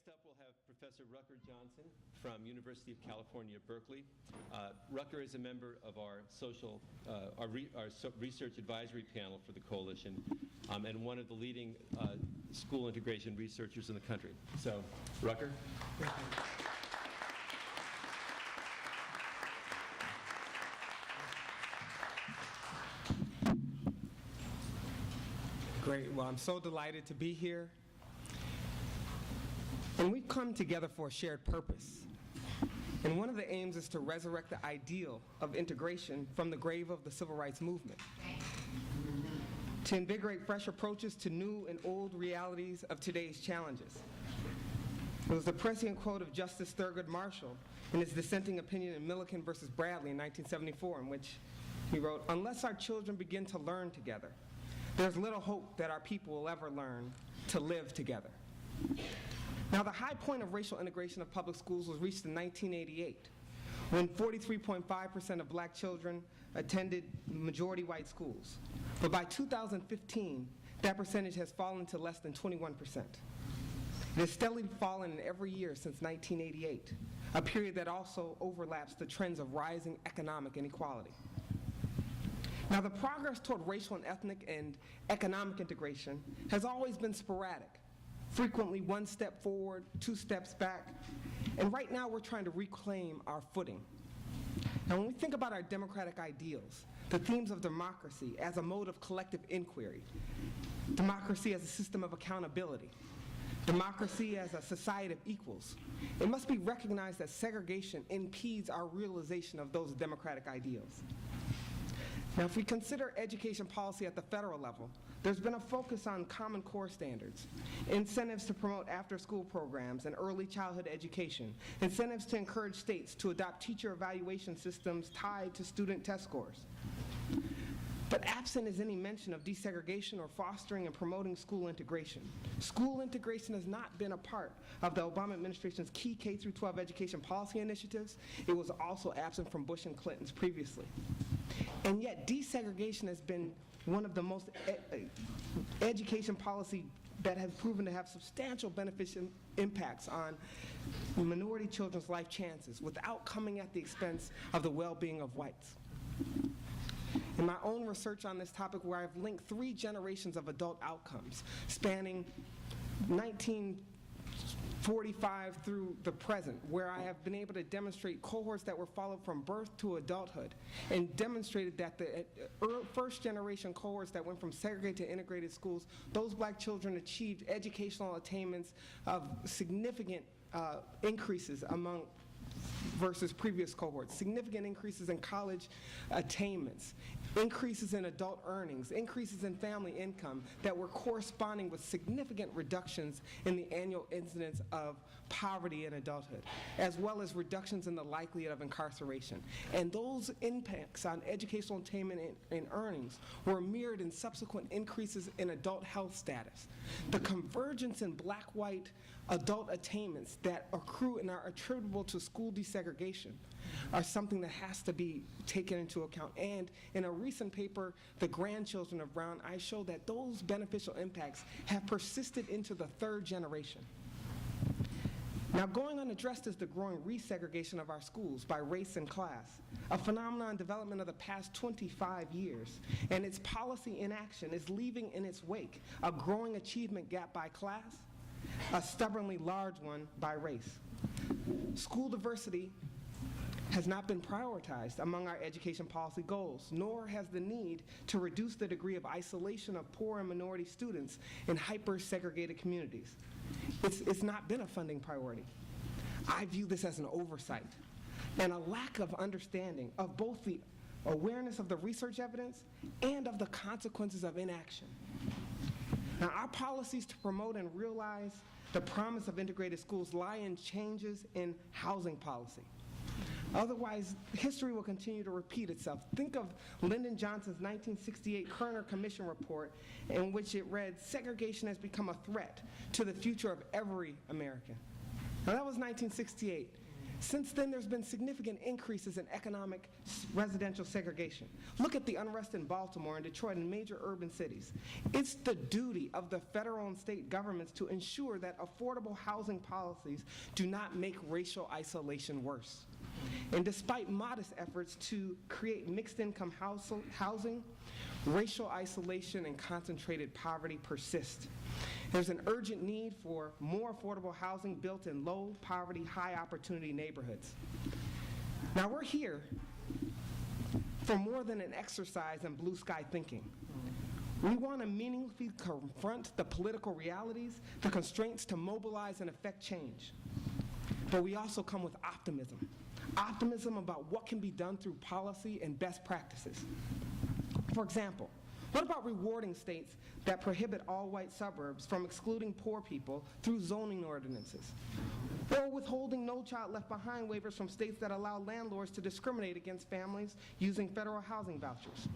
Next up, we'll have Professor Rucker Johnson from University of California, Berkeley. Rucker is a member of our research advisory panel for the coalition and one of the leading school integration researchers in the country. So, Rucker. Great. Well, I'm so delighted to be here. And we've come together for a shared purpose. And one of the aims is to resurrect the ideal of integration from the grave of the civil rights movement, to invigorate fresh approaches to new and old realities of today's challenges. It was the prescient quote of Justice Thurgood Marshall in his dissenting opinion in Milliken versus Bradley in 1974, in which he wrote, "Unless our children begin to learn together, there's little hope that our people will ever learn to live together." Now, the high point of racial integration of public schools was reached in 1988, when 43.5% of black children attended majority white schools. But by 2015, that percentage has fallen to less than 21%. It has steadily fallen in every year since 1988, a period that also overlaps the trends of rising economic inequality. Now, the progress toward racial and ethnic and economic integration has always been sporadic, frequently one step forward, two steps back, and right now we're trying to reclaim our footing. Now, when we think about our democratic ideals, the themes of democracy as a mode of collective inquiry, democracy as a system of accountability, democracy as a society of equals, it must be recognized that segregation impedes our realization of those democratic ideals. Now, if we consider education policy at the federal level, there's been a focus on Common Core standards, incentives to promote after-school programs and early childhood education, incentives to encourage states to adopt teacher evaluation systems tied to student test scores. But absent is any mention of desegregation or fostering and promoting school integration. School integration has not been a part of the Obama administration's key K-12 education policy initiatives. It was also absent from Bush and Clinton's previously. And yet, desegregation has been one of the most education policy that has proven to have substantial beneficial impacts on minority children's life chances without coming at the expense of the well-being of whites. In my own research on this topic, where I've linked 3 generations of adult outcomes spanning 1945 through the present, where I have been able to demonstrate cohorts that were followed from birth to adulthood, and demonstrated that the first generation cohorts that went from segregated to integrated schools, those black children achieved educational attainments of significant increases among versus previous cohorts, significant increases in college attainments, increases in adult earnings, increases in family income that were corresponding with significant reductions in the annual incidence of poverty in adulthood, as well as reductions in the likelihood of incarceration. And those impacts on educational attainment and earnings were mirrored in subsequent increases in adult health status. The convergence in black-white adult attainments that accrue and are attributable to school desegregation are something that has to be taken into account. And in a recent paper, The Grandchildren of Brown, I showed that those beneficial impacts have persisted into the 3rd generation. Now, going unaddressed is the growing resegregation of our schools by race and class, a phenomenon in development of the past 25 years, and its policy inaction is leaving in its wake a growing achievement gap by class, a stubbornly large one by race. School diversity has not been prioritized among our education policy goals, nor has the need to reduce the degree of isolation of poor and minority students in hyper-segregated communities. It's not been a funding priority. I view this as an oversight and a lack of understanding of both the awareness of the research evidence and of the consequences of inaction. Now, our policies to promote and realize the promise of integrated schools lie in changes in housing policy. Otherwise, history will continue to repeat itself. Think of Lyndon Johnson's 1968 Kerner Commission report, in which it read, "Segregation has become a threat to the future of every American." Now, that was 1968. Since then, there's been significant increases in economic residential segregation. Look at the unrest in Baltimore and Detroit and major urban cities. It's the duty of the federal and state governments to ensure that affordable housing policies do not make racial isolation worse. And despite modest efforts to create mixed-income housing, racial isolation and concentrated poverty persist. There's an urgent need for more affordable housing built in low-poverty, high-opportunity neighborhoods. Now, we're here for more than an exercise in blue-sky thinking. We want to meaningfully confront the political realities, the constraints to mobilize and affect change. But we also come with optimism. Optimism about what can be done through policy and best practices. For example, what about rewarding states that prohibit all-white suburbs from excluding poor people through zoning ordinances? Or withholding No Child Left Behind waivers from states that allow landlords to discriminate against families using federal housing vouchers?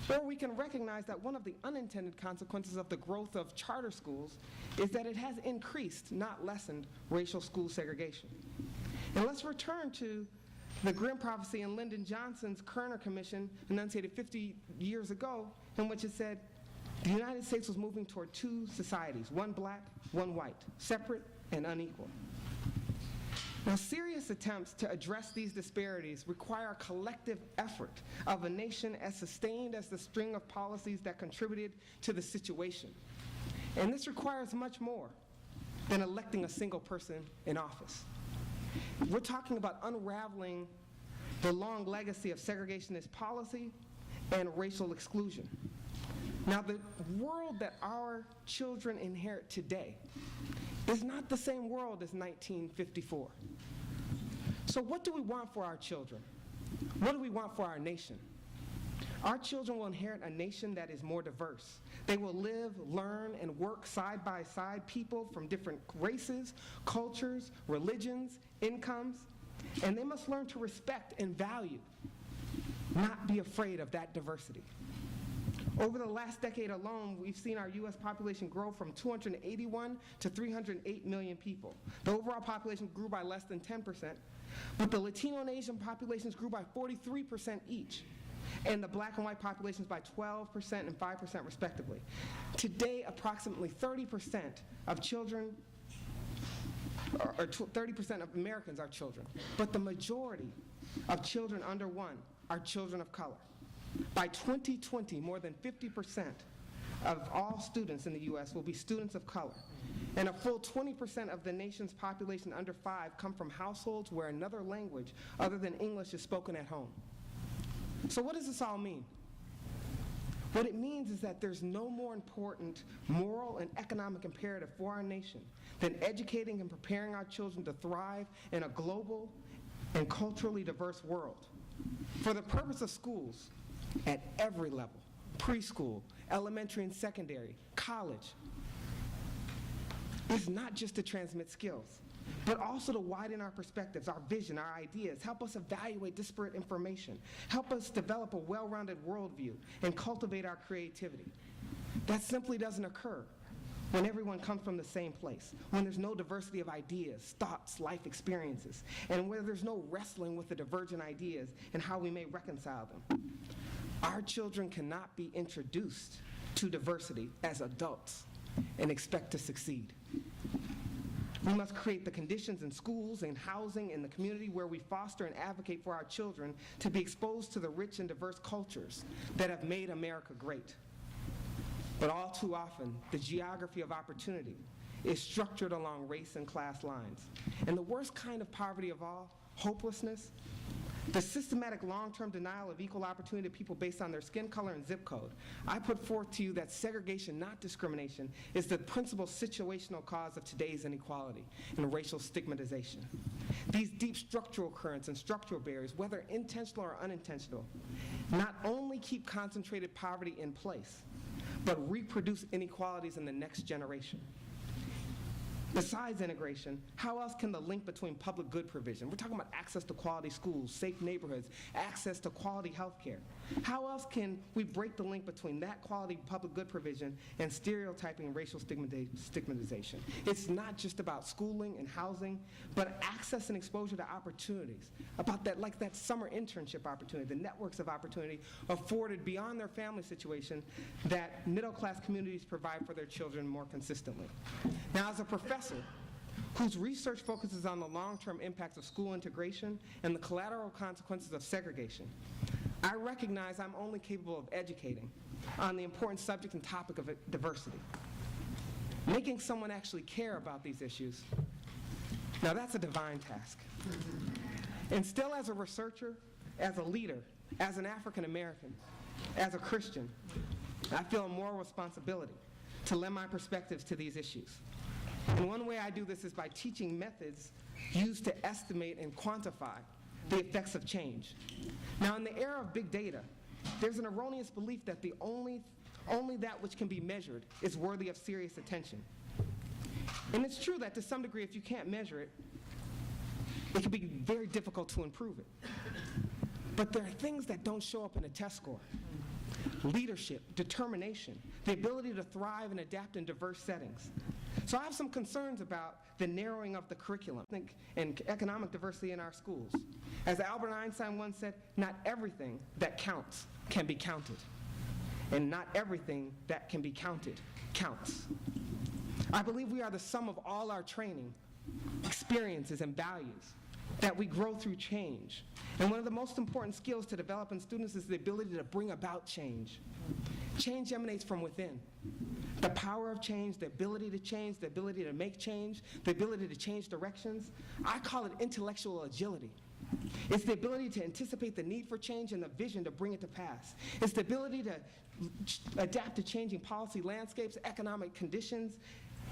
Or we can recognize that one of the unintended consequences of the growth of charter schools is that it has increased, not lessened, racial school segregation. And let's return to the grim prophecy in Lyndon Johnson's Kerner Commission, enunciated 50 years ago, in which it said the United States was moving toward two societies, one black, one white, separate and unequal. Now, serious attempts to address these disparities require a collective effort of a nation as sustained as the string of policies that contributed to the situation. And this requires much more than electing a single person in office. We're talking about unraveling the long legacy of segregationist policy and racial exclusion. Now, the world that our children inherit today is not the same world as 1954. So what do we want for our children? What do we want for our nation? Our children will inherit a nation that is more diverse. They will live, learn, and work side by side people from different races, cultures, religions, incomes, and they must learn to respect and value, not be afraid of that diversity. Over the last decade alone, we've seen our U.S. population grow from 281 to 308 million people. The overall population grew by less than 10%, but the Latino and Asian populations grew by 43% each, and the black and white populations by 12% and 5% respectively. Today, approximately 30% of children, or 30% of Americans are children, but the majority of children under 1 are children of color. By 2020, more than 50% of all students in the U.S. will be students of color, and a full 20% of the nation's population under 5 come from households where another language other than English is spoken at home. So what does this all mean? What it means is that there's no more important moral and economic imperative for our nation than educating and preparing our children to thrive in a global and culturally diverse world. For the purpose of schools at every level, preschool, elementary and secondary, college, is not just to transmit skills, but also to widen our perspectives, our vision, our ideas, help us evaluate disparate information, help us develop a well-rounded worldview, and cultivate our creativity. That simply doesn't occur when everyone comes from the same place, when there's no diversity of ideas, thoughts, life experiences, and where there's no wrestling with the divergent ideas and how we may reconcile them. Our children cannot be introduced to diversity as adults and expect to succeed. We must create the conditions in schools and housing in the community where we foster and advocate for our children to be exposed to the rich and diverse cultures that have made America great. But all too often, the geography of opportunity is structured along race and class lines. And the worst kind of poverty of all, hopelessness, the systematic long-term denial of equal opportunity to people based on their skin color and zip code. I put forth to you that segregation, not discrimination, is the principal situational cause of today's inequality and racial stigmatization. These deep structural currents and structural barriers, whether intentional or unintentional, not only keep concentrated poverty in place, but reproduce inequalities in the next generation. Besides integration, how else can the link between public good provision, we're talking about access to quality schools, safe neighborhoods, access to quality health care, How else can we break the link between that quality public good provision and stereotyping and racial stigmatization? It's not just about schooling and housing, but access and exposure to opportunities, about that, like that summer internship opportunity, the networks of opportunity afforded beyond their family situation that middle-class communities provide for their children more consistently. Now, as a professor whose research focuses on the long-term impacts of school integration and the collateral consequences of segregation, I recognize I'm only capable of educating on the important subject and topic of diversity. Making someone actually care about these issues, now that's a divine task. And still, as a researcher, as a leader, as an African American, as a Christian, I feel a moral responsibility to lend my perspectives to these issues. And one way I do this is by teaching methods used to estimate and quantify the effects of change. Now, in the era of big data, there's an erroneous belief that only that which can be measured is worthy of serious attention. And it's true that to some degree, if you can't measure it, it can be very difficult to improve it. But there are things that don't show up in a test score. Leadership, determination, the ability to thrive and adapt in diverse settings. So I have some concerns about the narrowing of the curriculum and economic diversity in our schools. As Albert Einstein once said, not everything that counts can be counted. And not everything that can be counted counts. I believe we are the sum of all our training, experiences, and values that we grow through change. And one of the most important skills to develop in students is the ability to bring about change. Change emanates from within. The power of change, the ability to change, the ability to make change, the ability to change directions, I call it intellectual agility. It's the ability to anticipate the need for change and the vision to bring it to pass. It's the ability to adapt to changing policy landscapes, economic conditions,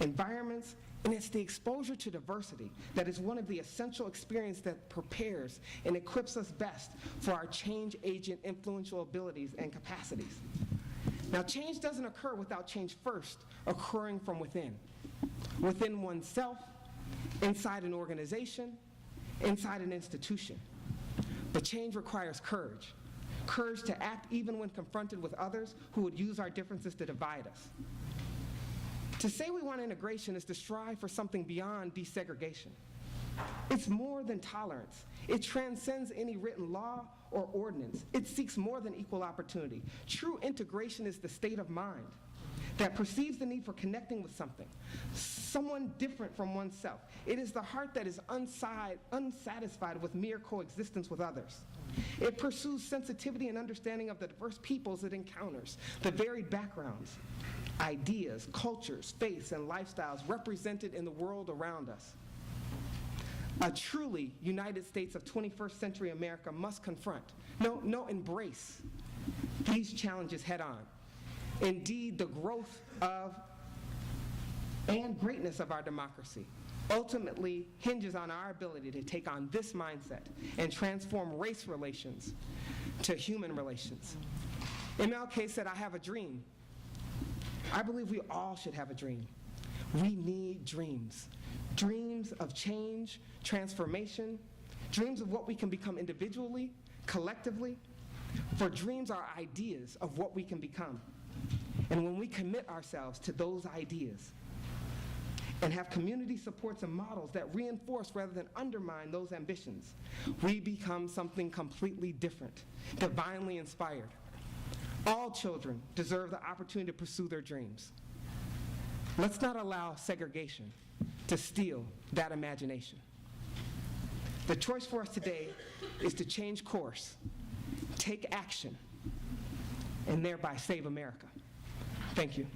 environments, and it's the exposure to diversity that is one of the essential experiences that prepares and equips us best for our change agent influential abilities and capacities. Now, change doesn't occur without change first occurring from within oneself, inside an organization, inside an institution. But change requires courage to act even when confronted with others who would use our differences to divide us. To say we want integration is to strive for something beyond desegregation. It's more than tolerance. It transcends any written law or ordinance. It seeks more than equal opportunity. True integration is the state of mind that perceives the need for connecting with someone different from oneself. It is the heart that is unsatisfied with mere coexistence with others. It pursues sensitivity and understanding of the diverse peoples it encounters, the varied backgrounds, ideas, cultures, faiths, and lifestyles represented in the world around us. A truly United States of 21st century America must confront, embrace these challenges head on. Indeed, the growth of and greatness of our democracy ultimately hinges on our ability to take on this mindset and transform race relations to human relations. MLK said, "I have a dream." I believe we all should have a dream. We need dreams. Dreams of change, transformation, dreams of what we can become individually, collectively. For dreams are ideas of what we can become. And when we commit ourselves to those ideas and have community supports and models that reinforce rather than undermine those ambitions, we become something completely different, divinely inspired. All children deserve the opportunity to pursue their dreams. Let's not allow segregation to steal that imagination. The choice for us today is to change course, take action, and thereby save America. Thank you.